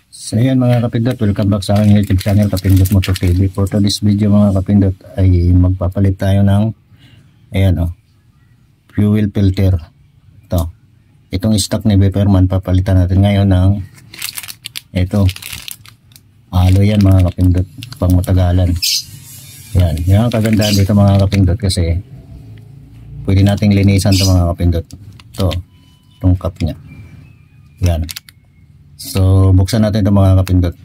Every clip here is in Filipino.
So yan mga kapindot, welcome back sa aking YouTube channel Kapindot Motor TV. For today's video mga kapindot ay magpapalit tayo ng ayan fuel filter. Itong stock ni Beperman, papalitan natin ngayon ng ito alo yan mga kapindot, pang matagalan. Yan ang kagandahan dito mga kapindot, kasi pwede nating linisan ito mga kapindot. Itong cup nya yan. So buksan natin ito mga kapindot.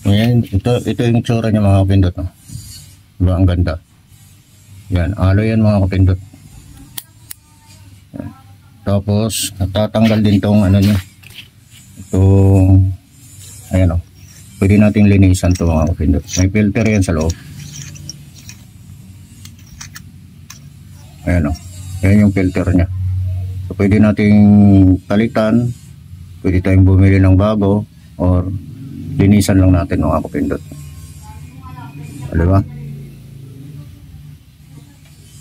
Ayan, ito yung tsura niya mga kapindot. Diba, ang ganda. Yan, alo yan mga kapindot. Yan. Tapos natatanggal din tong ano niya, itong ayan pwede nating linisan to mga kapindot. May filter yan sa loob. Ayan yan yung filter nya. So pwede nating palitan, pwede tayong bumili ng bago, or linisan lang natin mga kapindot. Diba?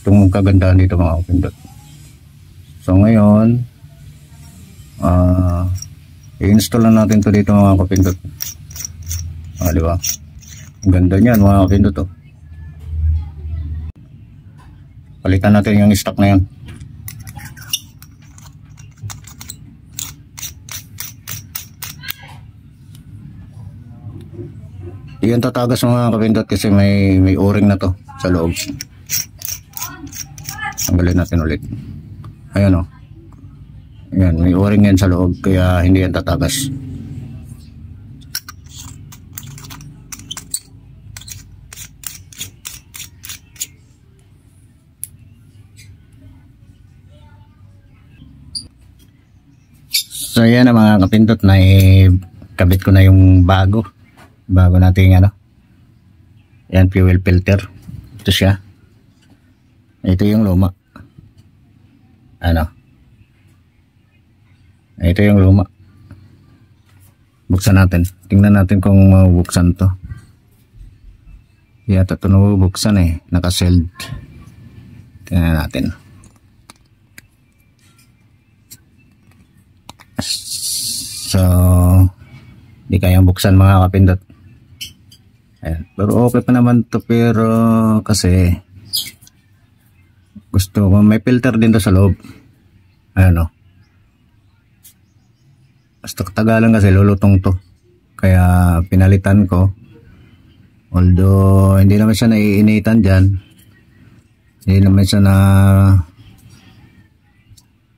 Itong kagandahan dito mga kapindot. So ngayon i-install na natin to dito mga kapindot. Diba? Ang ganda niyan mga kapindot. Palitan natin yung stock na yan. Yan tatagas mga kapindot, kasi may o-ring na to sa loob. Tanggalin natin ulit. Ayan Ayan, may o-ring yan sa loob, kaya hindi yan tatagas. So yan na mga kapindot, na kabit ko na yung bago nating yan, fuel filter. Ito siya, ito yung luma. Ito yung luma. Buksan natin, tingnan natin kung mabuksan to. Yata ito nabubuksan naka-sealed. Tingnan natin. So di kayang buksan mga kapindot. Ayan. Pero okay pa naman to, pero kasi gusto ko may filter din to sa loob. Ayan basta katagalan kasi lulutong to, kaya pinalitan ko. Although hindi naman siya naiinitan dyan, hindi naman siya na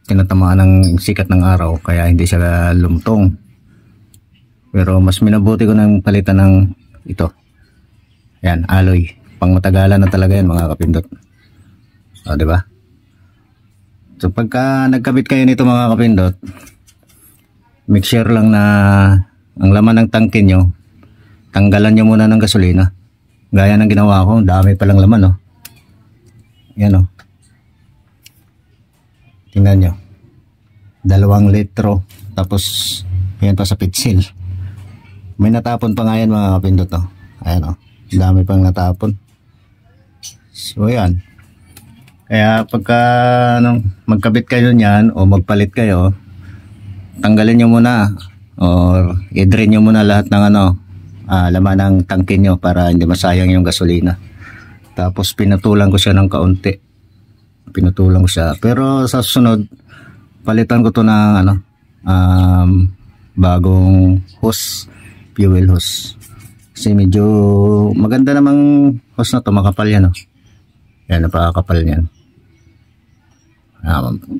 tinatamaan ng sikat ng araw, kaya hindi siya lumtong. Pero mas minabuti ko ng palitan ng ito. Yan, alloy. Pang matagalan na talaga yan mga kapindot. Diba? So pagka nagkabit kayo nito mga kapindot, make sure lang na ang laman ng tangke nyo, tanggalan nyo muna ng gasolina. Gaya ng ginawa ko, dami palang laman Yan tingnan nyo, 2 litro. Tapos yan pa sa pitsil. May natapon pa nga yan mga kapindot Ayan dami pang natapon. So yan, kaya pagka magkabit kayo niyan o magpalit kayo, tanggalin nyo muna or i-drain nyo muna lahat ng laman ng tangke nyo, para hindi masayang yung gasolina. Tapos pinatulan ko siya ng kaunti. Pinatulan ko siya, pero sa susunod palitan ko to ng bagong hose, fuel hose. Kasi medyo maganda namang hose na to, makapal yan yan, napakakapal yan.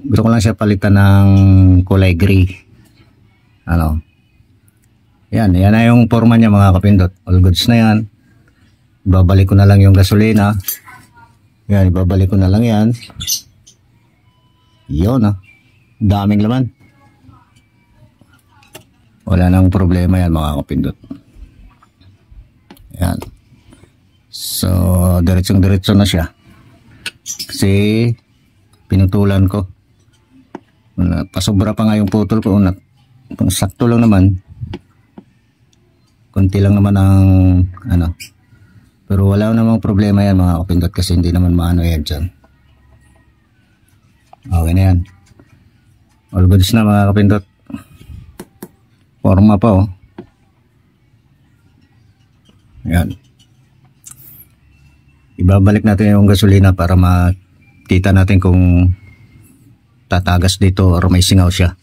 Gusto ko lang siya palitan ng kulay gray. Yan na yung forma niya mga kapindot. All goods na yan. Ibabalik ko na lang yung gasolina. Yan, ibabalik ko na lang yan. Yun daming laman. Wala nang problema yan mga kapindot. Yan. So diretsong-diretso na siya, kasi pinutulan ko. Pasobra pa nga yung putol ko. Sakto lang naman. Kunti lang naman ang ano. Pero wala namang problema yan mga kapindot kasi hindi naman maano yan dyan. Okay na yan. All goods na mga kapindot. Forma pa oh. Yan. Ibabalik natin yung gasolina para makita natin kung tatagas dito or may singaw siya.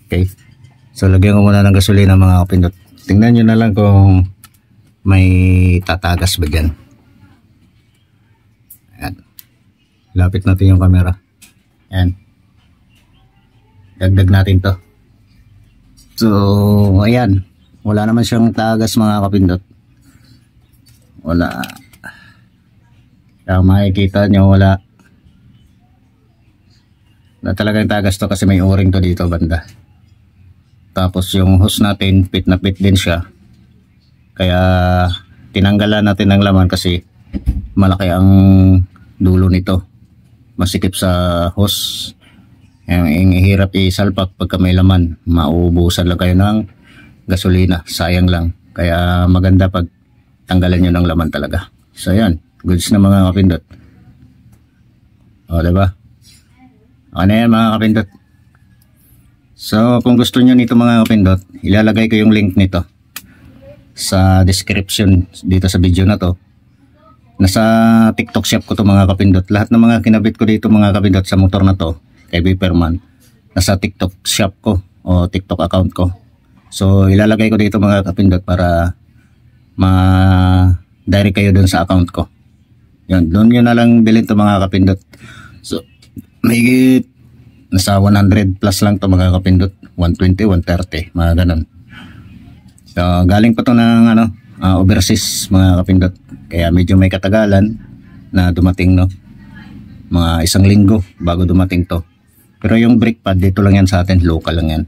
Okay. So lagyan ko muna ng gasolina mga kapindot. Tingnan nyo na lang kung may tatagas ba dyan. Ayan. Lapit natin yung camera. Ayan. Dagdag natin to. So ayan. Wala naman siyang tagas mga kapindot. Wala. Kaya makikita nyo wala. Na talagang tagas to kasi may o-ring to dito banda. Tapos yung hose natin pit na pit din siya. Kaya tinanggalan natin ng laman kasi malaki ang dulo nito. Masikip sa hose. Yung hirap isalpak pagka may laman. Mauubusan lang kayo ng gasolina, sayang lang. Kaya maganda pag tanggalan nyo ng laman talaga. So yan, goods na mga kapindot. O diba? Ano yan mga kapindot. So kung gusto nyo nito mga kapindot, ilalagay ko yung link nito sa description dito sa video na to. Nasa TikTok shop ko to mga kapindot. Lahat ng mga kinabit ko dito mga kapindot sa motor na to kay Viperman, nasa TikTok shop ko o TikTok account ko. So ilalagay ko dito mga kapindot para ma-direct kayo dun sa account ko. Yan, doon nyo na lang bilhin to mga kapindot. So may nasa 100 plus lang to mga kapindot. 120, 130, mga ganun. So galing pa to ng overseas mga kapindot. Kaya medyo may katagalan na dumating no. Mga 1 linggo bago dumating to. Pero yung brake pad dito lang yan sa atin, local lang yan.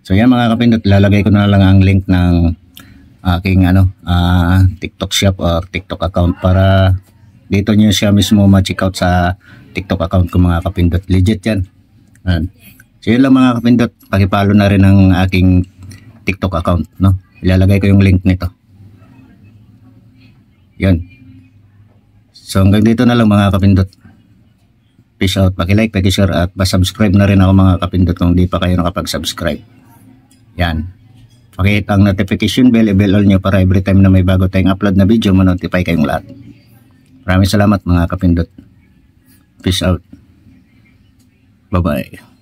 So yan mga kapindot, lalagay ko na lang ang link ng aking TikTok shop or TikTok account para dito nyo siya mismo ma-check out sa TikTok account ko mga kapindot. Legit yan. So yun lang mga kapindot, pakipalo na rin ang aking TikTok account, no? Ilalagay ko yung link nito. Yan. So hanggang dito na lang mga kapindot. Peace out, paki-like, paki-share at pa-subscribe na rin ako mga kapindot kung di pa kayo nakapag-subscribe. Yan. Pakihit ang notification bell, i-bell all nyo para every time na may bago tayong upload na video, ma-notify kayong lahat. Maraming salamat mga kapindot. Peace out. Bye-bye.